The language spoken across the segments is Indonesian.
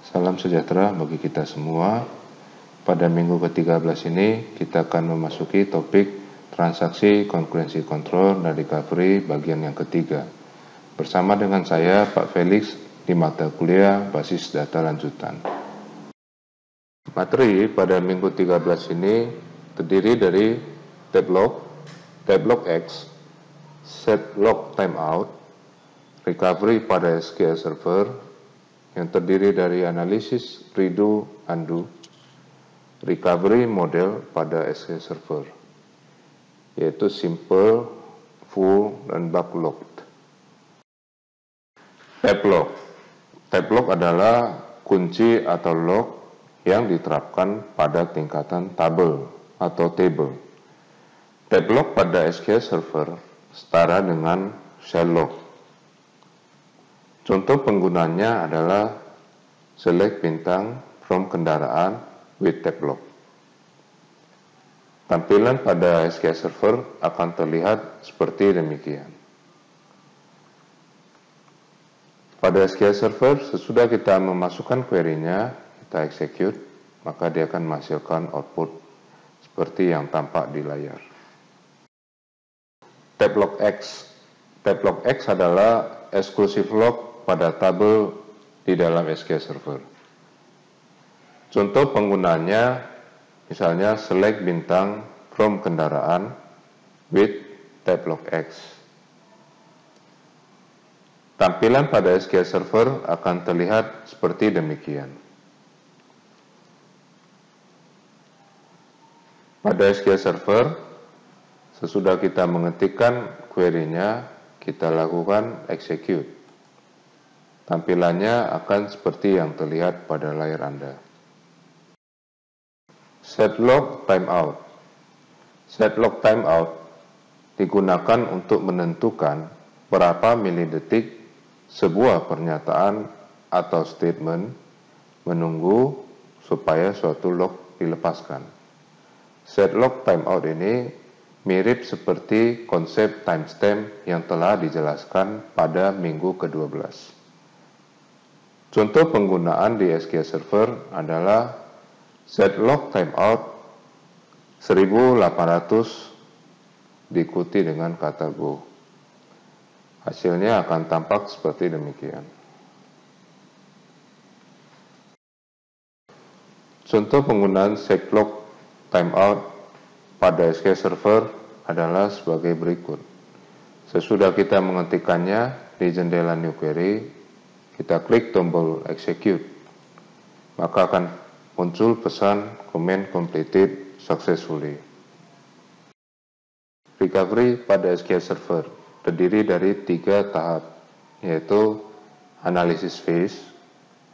Salam sejahtera bagi kita semua. Pada minggu ke-13 ini kita akan memasuki topik transaksi concurrency control dan recovery bagian yang ketiga. Bersama dengan saya Pak Felix di mata kuliah basis data lanjutan. Materi pada minggu 13 ini terdiri dari tab X, set log timeout, recovery pada SQL Server yang terdiri dari analisis, redo, undo, recovery model pada SQL Server, yaitu simple, full, dan backlogged. Tab log adalah kunci atau log yang diterapkan pada tingkatan tabel atau table. Tab log pada SQL Server setara dengan shell log. Contoh penggunanya adalah select bintang from kendaraan with tab log. Tampilan pada SQL Server akan terlihat seperti demikian. Pada SQL Server, sesudah kita memasukkan query-nya, kita execute, maka dia akan menghasilkan output seperti yang tampak di layar. Tab log X adalah exclusive log pada tabel di dalam SQL Server. Contoh penggunanya misalnya select bintang from kendaraan with tab log X. Tampilan pada SQL Server akan terlihat seperti demikian. Pada SQL Server, sesudah kita mengetikkan query-nya, kita lakukan execute. Tampilannya akan seperti yang terlihat pada layar Anda. Set log timeout. Set log timeout digunakan untuk menentukan berapa milidetik sebuah pernyataan atau statement menunggu supaya suatu log dilepaskan. Set log timeout ini mirip seperti konsep timestamp yang telah dijelaskan pada minggu ke-12. Contoh penggunaan di SQL Server adalah set log timeout 1800 diikuti dengan kata go. Hasilnya akan tampak seperti demikian. Contoh penggunaan set log timeout pada SQL Server adalah sebagai berikut. Sesudah kita mengetikkannya di jendela new query, kita klik tombol execute, maka akan muncul pesan command completed successfully. Recovery pada SQL Server terdiri dari 3 tahap, yaitu analysis phase,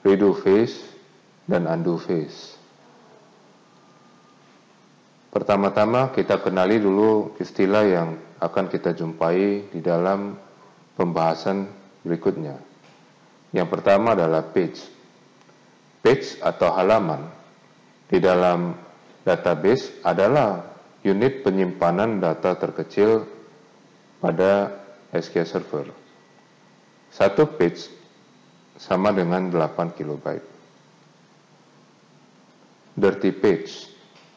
redo phase, dan undo phase. Pertama-tama kita kenali dulu istilah yang akan kita jumpai di dalam pembahasan berikutnya. Yang pertama adalah page. Page atau halaman di dalam database adalah unit penyimpanan data terkecil pada SQL Server. Satu page sama dengan 8 KB. Dirty page.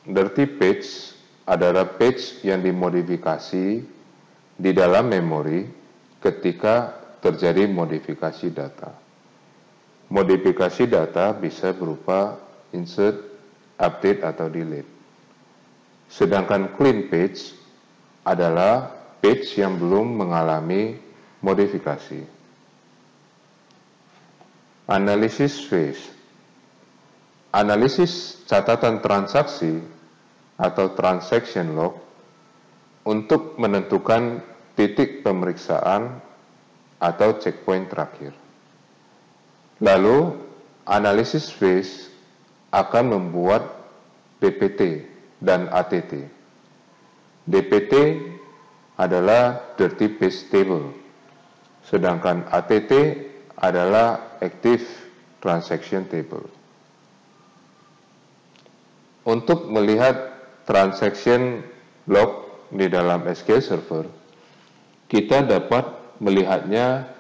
Dirty page adalah page yang dimodifikasi di dalam memori ketika terjadi modifikasi data. Modifikasi data bisa berupa insert, update, atau delete. Sedangkan clean page adalah page yang belum mengalami modifikasi. Analisis phase. Analisis catatan transaksi atau transaction log untuk menentukan titik pemeriksaan atau checkpoint terakhir. Lalu, analisis phase akan membuat DPT dan ATT. DPT adalah Dirty Page Table, sedangkan ATT adalah Active Transaction Table. Untuk melihat transaction log di dalam SQL Server, kita dapat melihatnya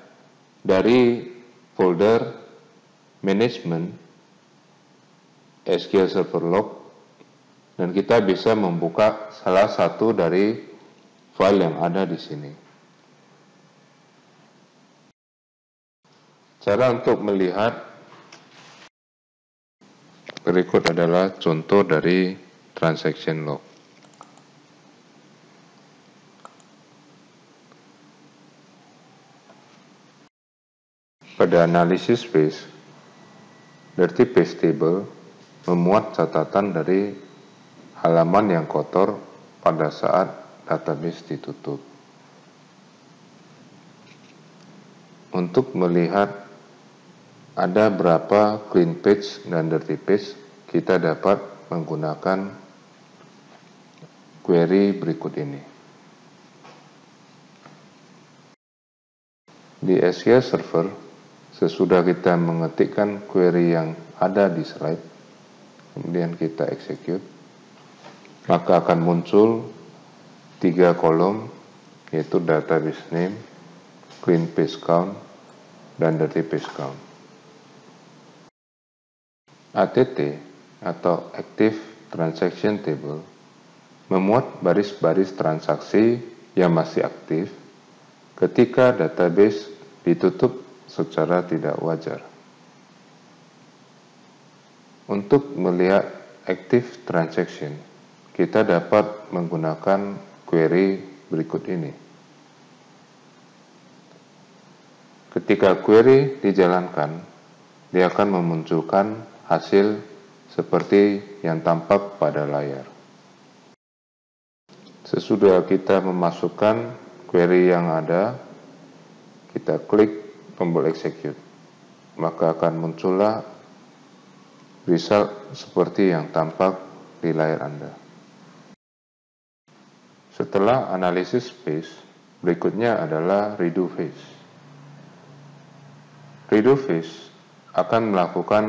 dari folder Management SQL Server Log, dan kita bisa membuka salah satu dari file yang ada di sini. Cara untuk melihat berikut adalah contoh dari transaction log. Pada analisis base, dirty page table memuat catatan dari halaman yang kotor pada saat database ditutup. Untuk melihat ada berapa clean page dan dirty page, kita dapat menggunakan query berikut ini. Di SQL Server, sesudah kita mengetikkan query yang ada di slide, kemudian kita execute, maka akan muncul 3 kolom, yaitu database name, clean page count, dan dirty page count. ATT atau Active Transaction Table memuat baris-baris transaksi yang masih aktif ketika database ditutup secara tidak wajar. Untuk melihat active transaction, kita dapat menggunakan query berikut ini. Ketika query dijalankan, dia akan memunculkan hasil seperti yang tampak pada layar. Sesudah kita memasukkan query yang ada, kita klik tombol execute, maka akan muncullah result seperti yang tampak di layar Anda. Setelah analisis phase, berikutnya adalah redo phase. Redo phase akan melakukan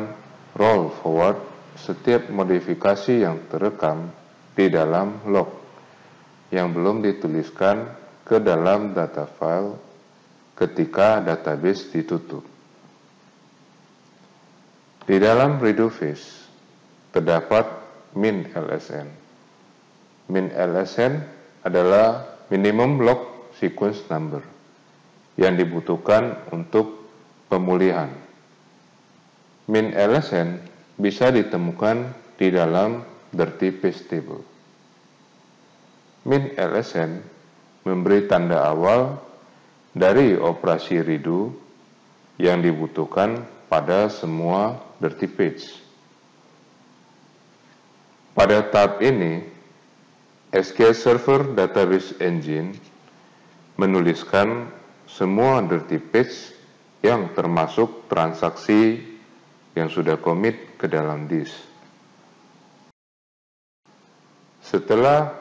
roll forward setiap modifikasi yang terekam di dalam log yang belum dituliskan ke dalam data file ketika database ditutup. Di dalam redo phase terdapat min LSN. Min LSN adalah minimum log sequence number yang dibutuhkan untuk pemulihan. Min LSN bisa ditemukan di dalam dirty page table. Min LSN memberi tanda awal dari operasi redo yang dibutuhkan pada semua dirty page. Pada tahap ini, SQL Server Database Engine menuliskan semua dirty page yang termasuk transaksi yang sudah commit ke dalam disk. Setelah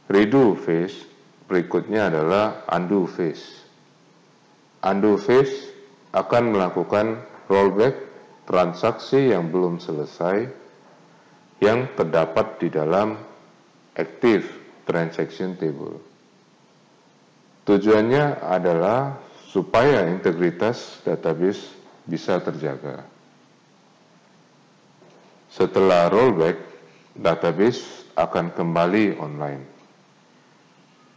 redo phase, berikutnya adalah undo phase. Undo phase akan melakukan rollback transaksi yang belum selesai yang terdapat di dalam Active Transaction Table. Tujuannya adalah supaya integritas database bisa terjaga. Setelah rollback, database akan kembali online.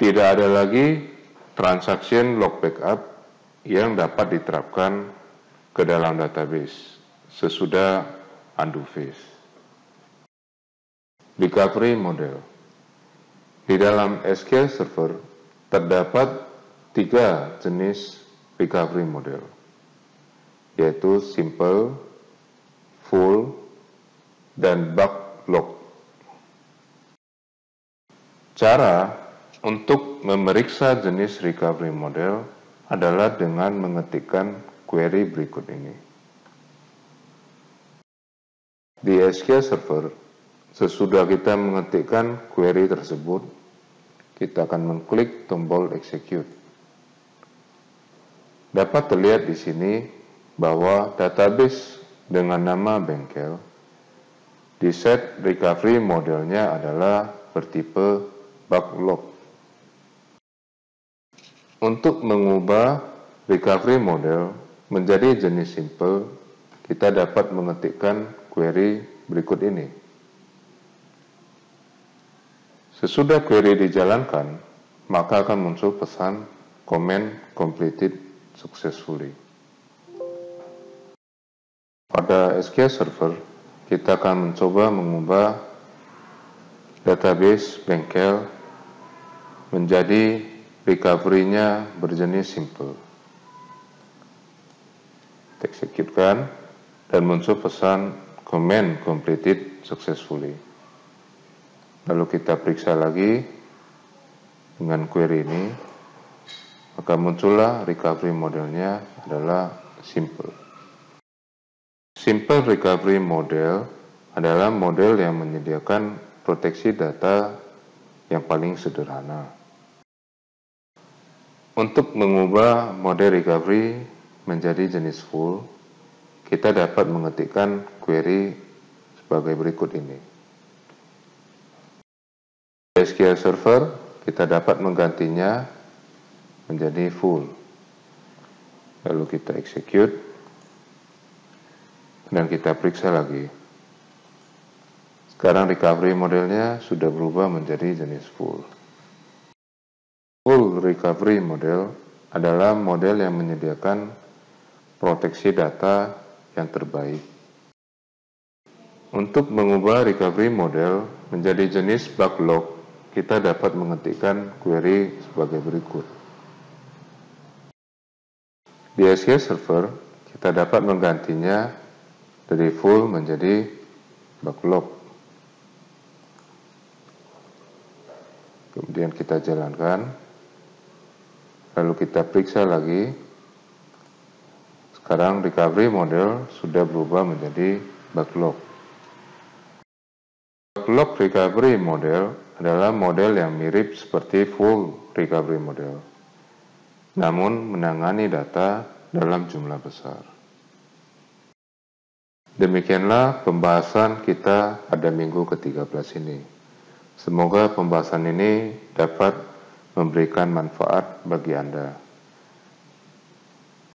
Tidak ada lagi transaction log backup yang dapat diterapkan ke dalam database sesudah undo phase. Recovery model. Di dalam SQL Server terdapat 3 jenis recovery model, yaitu simple, full, dan bug log. Cara untuk memeriksa jenis recovery model adalah dengan mengetikkan query berikut ini. Di SQL Server, sesudah kita mengetikkan query tersebut, kita akan mengklik tombol execute. Dapat terlihat di sini bahwa database dengan nama bengkel di set recovery modelnya adalah bertipe bug log. Untuk mengubah recovery model menjadi jenis simple, kita dapat mengetikkan query berikut ini. Sesudah query dijalankan, maka akan muncul pesan command completed successfully. Pada SQL Server, kita akan mencoba mengubah database bengkel menjadi recovery-nya berjenis simple. Kita execute-kan dan muncul pesan command completed successfully. Lalu kita periksa lagi dengan query ini, maka muncullah recovery modelnya adalah simple. Simple recovery model adalah model yang menyediakan proteksi data yang paling sederhana. Untuk mengubah model recovery menjadi jenis full, kita dapat mengetikkan query sebagai berikut ini. Di SQL Server, kita dapat menggantinya menjadi full. Lalu kita execute, dan kita periksa lagi. Sekarang recovery modelnya sudah berubah menjadi jenis full. Full recovery model adalah model yang menyediakan proteksi data yang terbaik. Untuk mengubah recovery model menjadi jenis bug log, kita dapat mengetikkan query sebagai berikut. Di SQL Server, kita dapat menggantinya dari full menjadi bug log. Kemudian kita jalankan. Lalu kita periksa lagi. Sekarang recovery model sudah berubah menjadi bug log. Bug log recovery model adalah model yang mirip seperti full recovery model, namun menangani data dalam jumlah besar. Demikianlah pembahasan kita pada minggu ke-13 ini. Semoga pembahasan ini dapat memberikan manfaat bagi Anda.